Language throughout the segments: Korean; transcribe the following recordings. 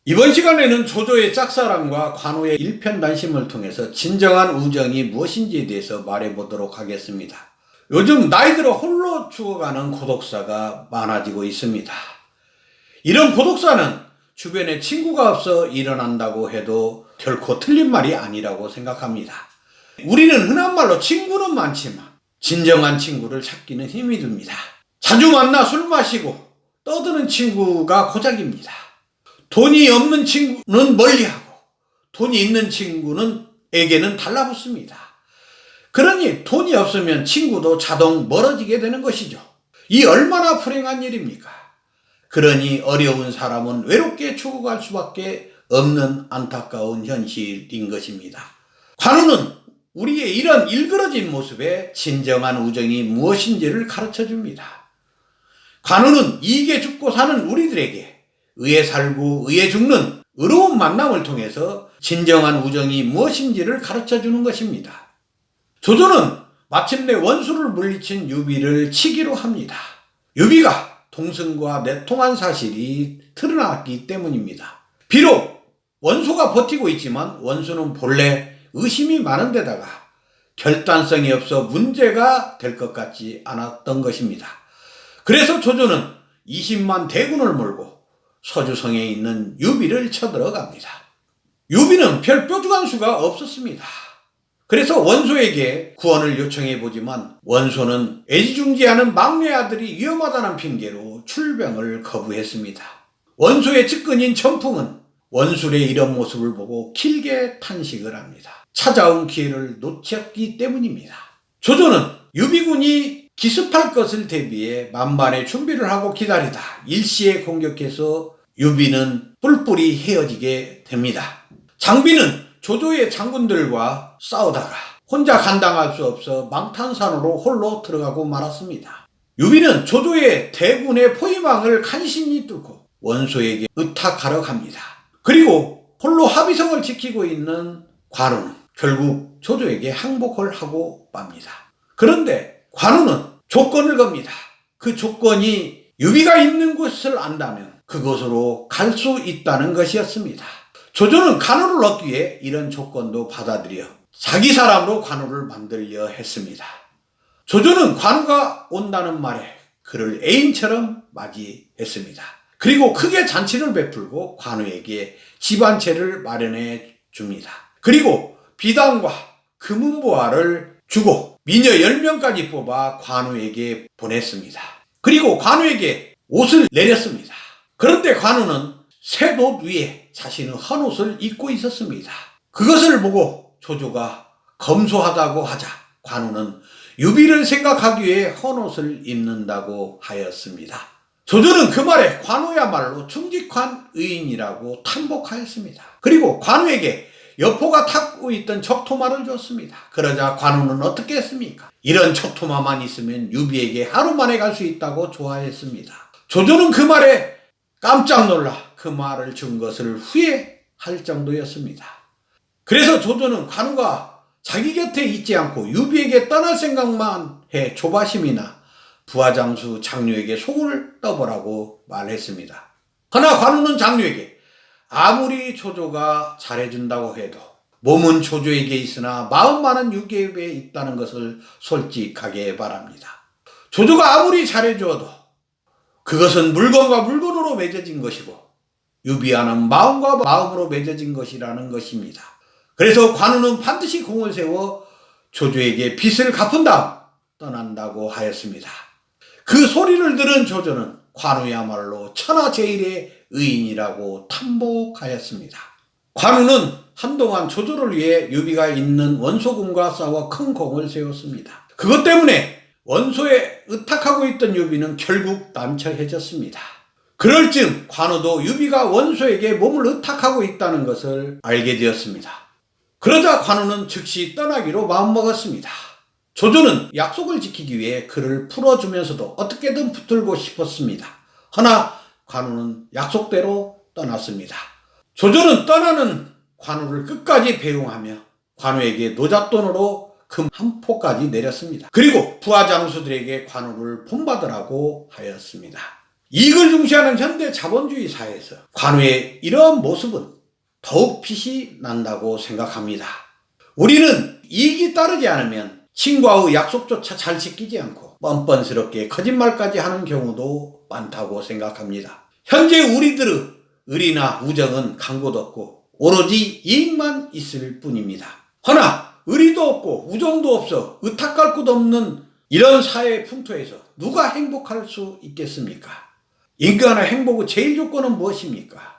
이번 시간에는 조조의 짝사랑과 관우의 일편단심을 통해서 진정한 우정이 무엇인지에 대해서 말해보도록 하겠습니다. 요즘 나이 들어 홀로 죽어가는 고독사가 많아지고 있습니다. 이런 고독사는 주변에 친구가 없어 일어난다고 해도 결코 틀린 말이 아니라고 생각합니다. 우리는 흔한 말로 친구는 많지만 진정한 친구를 찾기는 힘이 듭니다. 자주 만나 술 마시고 떠드는 친구가 고작입니다. 돈이 없는 친구는 멀리하고 돈이 있는 친구에게는 달라붙습니다. 그러니 돈이 없으면 친구도 자동 멀어지게 되는 것이죠. 이 얼마나 불행한 일입니까? 그러니 어려운 사람은 외롭게 죽어갈 수밖에 없는 안타까운 현실인 것입니다. 관우는 우리의 이런 일그러진 모습에 진정한 우정이 무엇인지를 가르쳐줍니다. 관우는 이익에 죽고 사는 우리들에게 의에 살고 의에 죽는 의로운 만남을 통해서 진정한 우정이 무엇인지를 가르쳐주는 것입니다. 조조는 마침내 원수를 물리친 유비를 치기로 합니다. 유비가 동승과 내통한 사실이 드러났기 때문입니다. 비록 원소가 버티고 있지만 원수는 본래 의심이 많은 데다가 결단성이 없어 문제가 될 것 같지 않았던 것입니다. 그래서 조조는 20만 대군을 몰고 서주성에 있는 유비를 쳐들어갑니다. 유비는 별 뾰족한 수가 없었습니다. 그래서 원소에게 구원을 요청해보지만 원소는 애지중지하는 막내 아들이 위험하다는 핑계로 출병을 거부했습니다. 원소의 측근인 천풍은 원술의 이런 모습을 보고 길게 탄식을 합니다. 찾아온 기회를 놓쳤기 때문입니다. 조조는 유비군이 기습할 것을 대비해 만반의 준비를 하고 기다리다 일시에 공격해서 유비는 뿔뿔이 헤어지게 됩니다. 장비는 조조의 장군들과 싸우다가 혼자 감당할 수 없어 망탄산으로 홀로 들어가고 말았습니다. 유비는 조조의 대군의 포위망을 간신히 뚫고 원소에게 의탁하러 갑니다. 그리고 홀로 합의성을 지키고 있는 관우는 결국 조조에게 항복을 하고 맙니다. 그런데 관우는 조건을 겁니다. 그 조건이 유비가 있는 곳을 안다면 그곳으로 갈 수 있다는 것이었습니다. 조조는 관우를 얻기 위해 이런 조건도 받아들여 자기 사람으로 관우를 만들려 했습니다. 조조는 관우가 온다는 말에 그를 애인처럼 맞이했습니다. 그리고 크게 잔치를 베풀고 관우에게 집 한 채를 마련해 줍니다. 그리고 비단과 금은보화를 주고 미녀 10명까지 뽑아 관우에게 보냈습니다. 그리고 관우에게 옷을 내렸습니다. 그런데 관우는 새 옷 위에 자신의 헌옷을 입고 있었습니다. 그것을 보고 조조가 검소하다고 하자 관우는 유비를 생각하기 위해 헌옷을 입는다고 하였습니다. 조조는 그 말에 관우야말로 충직한 의인이라고 탐복하였습니다. 그리고 관우에게 여포가 타고 있던 적토마를 줬습니다. 그러자 관우는 어떻게 했습니까? 이런 적토마만 있으면 유비에게 하루 만에 갈 수 있다고 좋아했습니다. 조조는 그 말에 깜짝 놀라 그 말을 준 것을 후회할 정도였습니다. 그래서 조조는 관우가 자기 곁에 있지 않고 유비에게 떠날 생각만 해 조바심이나 부하장수 장류에게 속을 떠보라고 말했습니다. 그러나 관우는 장류에게 아무리 조조가 잘해준다고 해도 몸은 조조에게 있으나 마음만은 유비에 있다는 것을 솔직하게 말합니다. 조조가 아무리 잘해주어도 그것은 물건과 물건으로 맺어진 것이고 유비와는 마음과 마음으로 맺어진 것이라는 것입니다. 그래서 관우는 반드시 공을 세워 조조에게 빚을 갚은 다음 떠난다고 하였습니다. 그 소리를 들은 조조는 관우야말로 천하제일의 의인이라고 탐복하였습니다. 관우는 한동안 조조를 위해 유비가 있는 원소군과 싸워 큰 공을 세웠습니다. 그것 때문에 원소에 의탁하고 있던 유비는 결국 남처해졌습니다. 그럴 즈음 관우도 유비가 원소에게 몸을 의탁하고 있다는 것을 알게 되었습니다. 그러자 관우는 즉시 떠나기로 마음먹었습니다. 조조는 약속을 지키기 위해 그를 풀어주면서도 어떻게든 붙들고 싶었습니다. 허나 관우는 약속대로 떠났습니다. 조조는 떠나는 관우를 끝까지 배웅하며 관우에게 노잣돈으로 금 한 포까지 내렸습니다. 그리고 부하장수들에게 관우를 본받으라고 하였습니다. 이익을 중시하는 현대 자본주의 사회에서 관우의 이러한 모습은 더욱 빛이 난다고 생각합니다. 우리는 이익이 따르지 않으면 친구와의 약속조차 잘 지키지 않고 뻔뻔스럽게 거짓말까지 하는 경우도 많다고 생각합니다. 현재 우리들의 의리나 우정은 간곳 없고 오로지 이익만 있을 뿐입니다. 허나 의리도 없고 우정도 없어 의탁할 곳 없는 이런 사회 풍토에서 누가 행복할 수 있겠습니까? 인간의 행복의 제일 조건은 무엇입니까?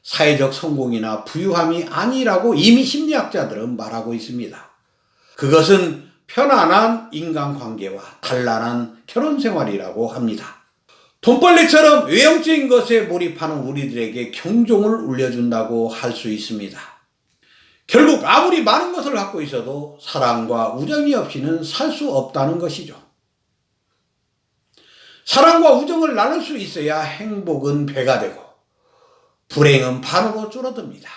사회적 성공이나 부유함이 아니라고 이미 심리학자들은 말하고 있습니다. 그것은 편안한 인간관계와 단란한 결혼생활이라고 합니다. 돈벌레처럼 외형적인 것에 몰입하는 우리들에게 경종을 울려준다고 할 수 있습니다. 결국 아무리 많은 것을 갖고 있어도 사랑과 우정이 없이는 살 수 없다는 것이죠. 사랑과 우정을 나눌 수 있어야 행복은 배가 되고 불행은 반으로 줄어듭니다.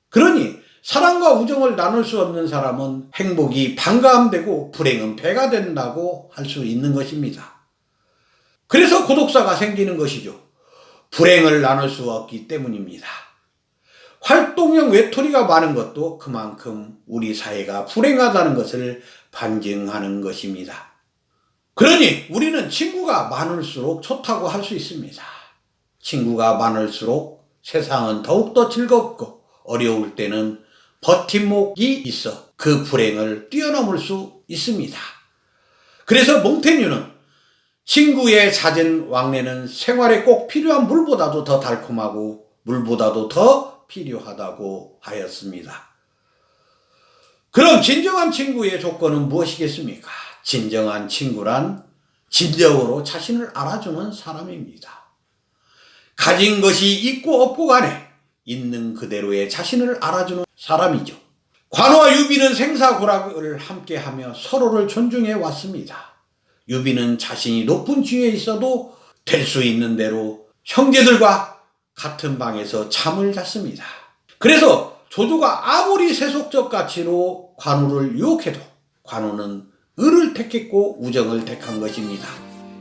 그러니 사랑과 우정을 나눌 수 없는 사람은 행복이 반감되고 불행은 배가 된다고 할 수 있는 것입니다. 그래서 고독사가 생기는 것이죠. 불행을 나눌 수 없기 때문입니다. 활동형 외톨이가 많은 것도 그만큼 우리 사회가 불행하다는 것을 반증하는 것입니다. 그러니 우리는 친구가 많을수록 좋다고 할 수 있습니다. 친구가 많을수록 세상은 더욱더 즐겁고 어려울 때는 버팀목이 있어 그 불행을 뛰어넘을 수 있습니다. 그래서 몽테뉴는 친구의 잦은 왕래는 생활에 꼭 필요한 물보다도 더 달콤하고 물보다도 더 필요하다고 하였습니다. 그럼 진정한 친구의 조건은 무엇이겠습니까? 진정한 친구란 진정으로 자신을 알아주는 사람입니다. 가진 것이 있고 없고 간에 있는 그대로의 자신을 알아주는 사람이죠. 관우와 유비는 생사고락을 함께하며 서로를 존중해 왔습니다. 유비는 자신이 높은 지위에 있어도 될 수 있는 대로 형제들과 같은 방에서 잠을 잤습니다. 그래서 조조가 아무리 세속적 가치로 관우를 유혹해도 관우는 의를 택했고 우정을 택한 것입니다.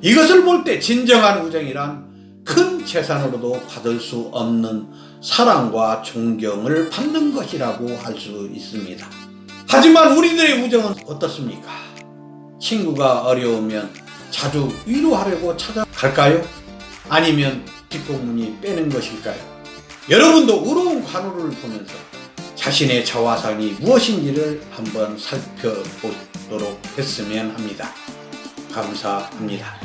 이것을 볼 때 진정한 우정이란 큰 재산으로도 받을 수 없는 사랑과 존경을 받는 것이라고 할 수 있습니다. 하지만 우리들의 우정은 어떻습니까? 친구가 어려우면 자주 위로하려고 찾아갈까요? 아니면 뒷공문이 빼는 것일까요? 여러분도 의로운 관우를 보면서 자신의 자화상이 무엇인지를 한번 살펴보도록 했으면 합니다. 감사합니다.